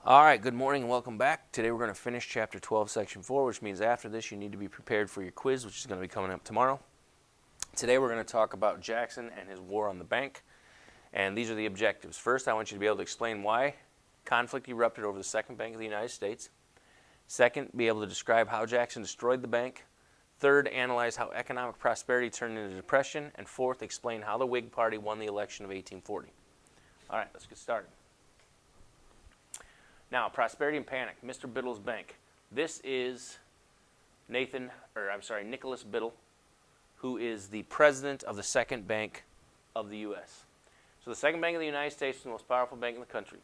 All right, good morning and welcome back. Today we're going to finish Chapter 12, Section 4, which means after this you need to be prepared for your quiz, which is going to be coming up tomorrow. Today we're going to talk about Jackson and his war on the bank, and these are the objectives. First, I want you to be able to explain why conflict erupted over the Second Bank of the United States. Second, be able to describe how Jackson destroyed the bank. Third, analyze how economic prosperity turned into depression. And fourth, explain how the Whig Party won the election of 1840. All right, let's get started. Now, prosperity and panic, Mr. Biddle's bank. This is Nicholas Biddle, who is the president of the Second Bank of the U.S. So the Second Bank of the United States is the most powerful bank in the country.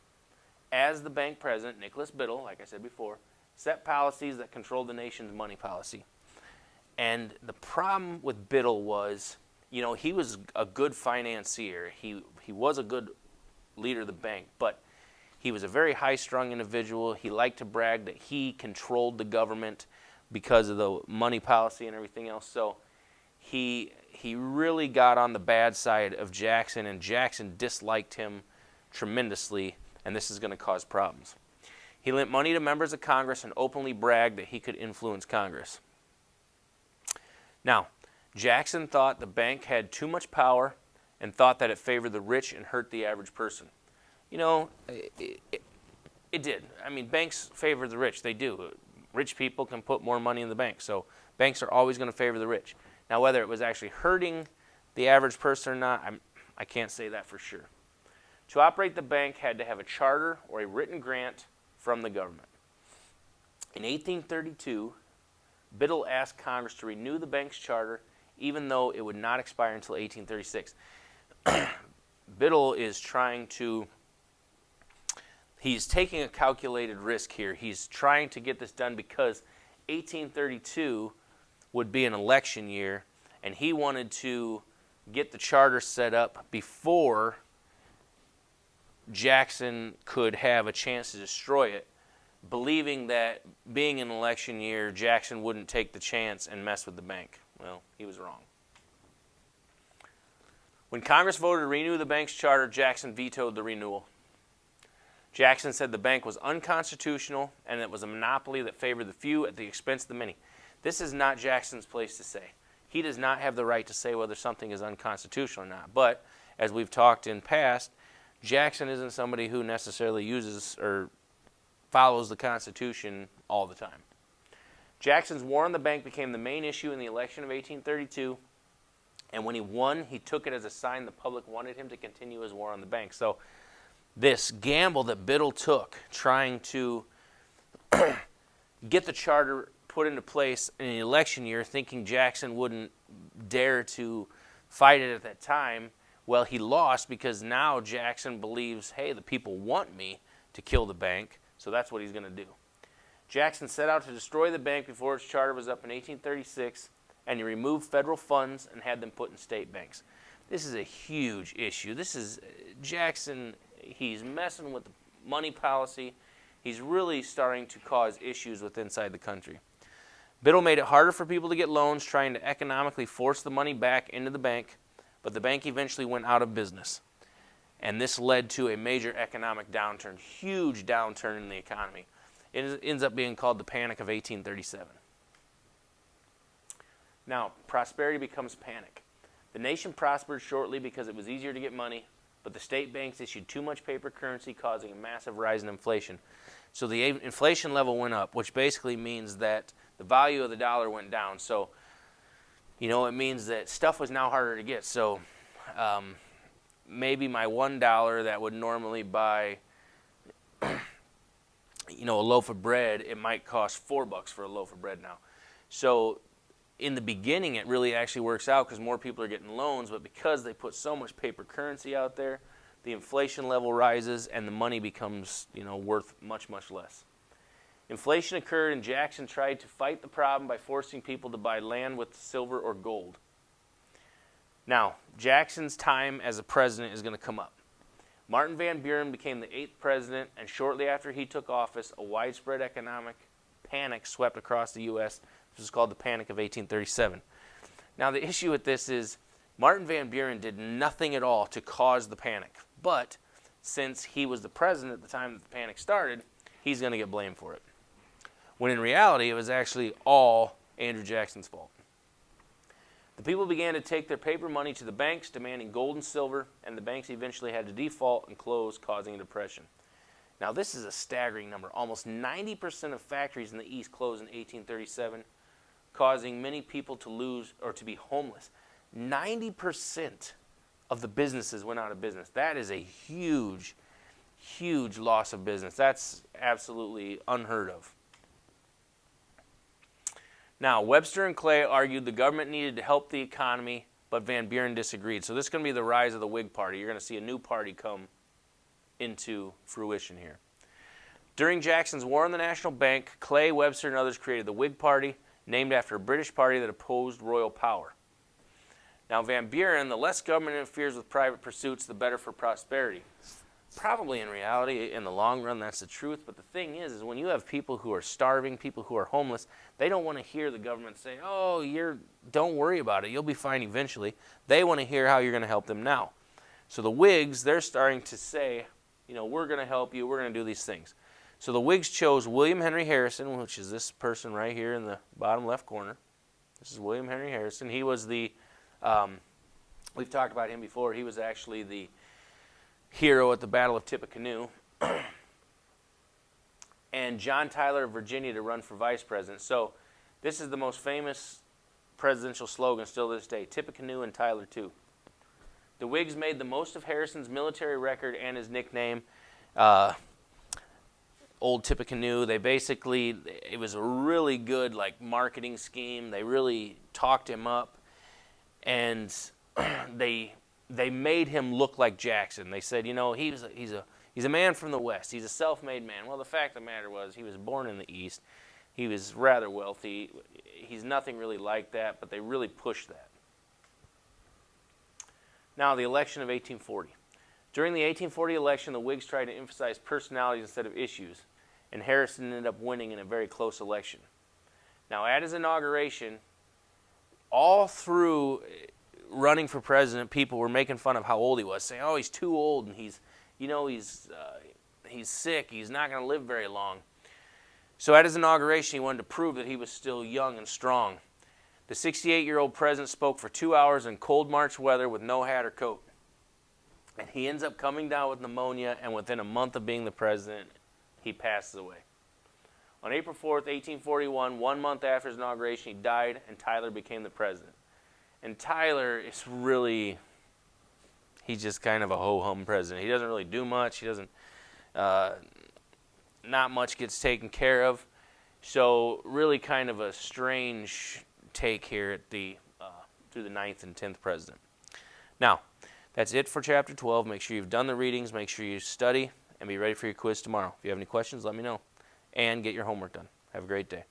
As the bank president, Nicholas Biddle, like I said before, set policies that controlled the nation's money policy. And the problem with Biddle was, he was a good financier. He was a good leader of the bank, but he was a very high-strung individual. He liked to brag that he controlled the government because of the money policy and everything else. So he really got on the bad side of Jackson, and Jackson disliked him tremendously, and this is going to cause problems. He lent money to members of Congress and openly bragged that he could influence Congress. Now, Jackson thought the bank had too much power and thought that it favored the rich and hurt the average person. It did. I mean, banks favor the rich. They do. Rich people can put more money in the bank, so banks are always going to favor the rich. Now, whether it was actually hurting the average person or not, I can't say that for sure. To operate the bank had to have a charter or a written grant from the government. In 1832, Biddle asked Congress to renew the bank's charter, even though it would not expire until 1836. Biddle is he's taking a calculated risk here. He's trying to get this done because 1832 would be an election year, and he wanted to get the charter set up before Jackson could have a chance to destroy it, believing that being an election year, Jackson wouldn't take the chance and mess with the bank. Well, he was wrong. When Congress voted to renew the bank's charter, Jackson vetoed the renewal. Jackson said the bank was unconstitutional and it was a monopoly that favored the few at the expense of the many. This is not Jackson's place to say. He does not have the right to say whether something is unconstitutional or not. But, as we've talked in past, Jackson isn't somebody who necessarily uses or follows the Constitution all the time. Jackson's war on the bank became the main issue in the election of 1832, and when he won, he took it as a sign the public wanted him to continue his war on the bank. So this gamble that Biddle took, trying to get the charter put into place in an election year, thinking Jackson wouldn't dare to fight it at that time, well, he lost because now Jackson believes, hey, the people want me to kill the bank, so that's what he's going to do. Jackson set out to destroy the bank before its charter was up in 1836, and he removed federal funds and had them put in state banks. This is a huge issue. This is Jackson. He's messing with the money policy. He's really starting to cause issues inside the country. Biddle made it harder for people to get loans, trying to economically force the money back into the bank, but the bank eventually went out of business. And this led to a major economic downturn, huge downturn in the economy. It ends up being called the Panic of 1837. Now, prosperity becomes panic. The nation prospered shortly because it was easier to get money, but the state banks issued too much paper currency, causing a massive rise in inflation. So the inflation level went up, which basically means that the value of the dollar went down. So, it means that stuff was now harder to get. So maybe my $1 that would normally buy, a loaf of bread, it might cost $4 for a loaf of bread now. So in the beginning, it really actually works out because more people are getting loans, but because they put so much paper currency out there, the inflation level rises and the money becomes, worth much, much less. Inflation occurred, and Jackson tried to fight the problem by forcing people to buy land with silver or gold. Now, Jackson's time as a president is going to come up. Martin Van Buren became the 8th president, and shortly after he took office, a widespread economic panic swept across the U.S. This is called the Panic of 1837. Now, the issue with this is Martin Van Buren did nothing at all to cause the panic. But since he was the president at the time that the panic started, he's going to get blamed for it. When in reality, it was actually all Andrew Jackson's fault. The people began to take their paper money to the banks, demanding gold and silver, and the banks eventually had to default and close, causing a depression. Now, this is a staggering number. Almost 90% of factories in the East closed in 1837, causing many people to lose or to be homeless. 90% of the businesses went out of business. That is a huge, huge loss of business. That's absolutely unheard of. Now, Webster and Clay argued the government needed to help the economy, but Van Buren disagreed. So this is going to be the rise of the Whig Party. You're going to see a new party come into fruition here. During Jackson's War on the National Bank, Clay, Webster, and others created the Whig Party, named after a British party that opposed royal power. Now, Van Buren, the less government interferes with private pursuits, the better for prosperity. Probably in reality, in the long run, that's the truth. But the thing is when you have people who are starving, people who are homeless, they don't want to hear the government say, oh, don't worry about it. You'll be fine eventually. They want to hear how you're going to help them now. So the Whigs, they're starting to say, we're going to help you. We're going to do these things. So the Whigs chose William Henry Harrison, which is this person right here in the bottom left corner. This is William Henry Harrison. He was we've talked about him before. He was actually the hero at the Battle of Tippecanoe. And John Tyler of Virginia to run for vice president. So this is the most famous presidential slogan still to this day, Tippecanoe and Tyler too. The Whigs made the most of Harrison's military record and his nickname, Old Tippecanoe. It was a really good marketing scheme. They really talked him up, and they made him look like Jackson. They said, he's a man from the West. He's a self-made man. Well, the fact of the matter was he was born in the East. He was rather wealthy. He's nothing really like that, but they really pushed that. Now, the election of 1840. During the 1840 election, the Whigs tried to emphasize personalities instead of issues, and Harrison ended up winning in a very close election. Now, at his inauguration, all through running for president, people were making fun of how old he was, saying, oh, he's too old, and he's sick, he's not going to live very long. So at his inauguration, he wanted to prove that he was still young and strong. The 68-year-old president spoke for 2 hours in cold March weather with no hat or coat. And he ends up coming down with pneumonia, and within a month of being the president, he passes away. On April 4th, 1841, 1 month after his inauguration, he died, and Tyler became the president. And Tyler is he's just kind of a ho-hum president. He doesn't really do much. He doesn't, not much gets taken care of. So really kind of a strange take here at through the 9th and 10th president. Now, that's it for Chapter 12. Make sure you've done the readings. Make sure you study and be ready for your quiz tomorrow. If you have any questions, let me know. And get your homework done. Have a great day.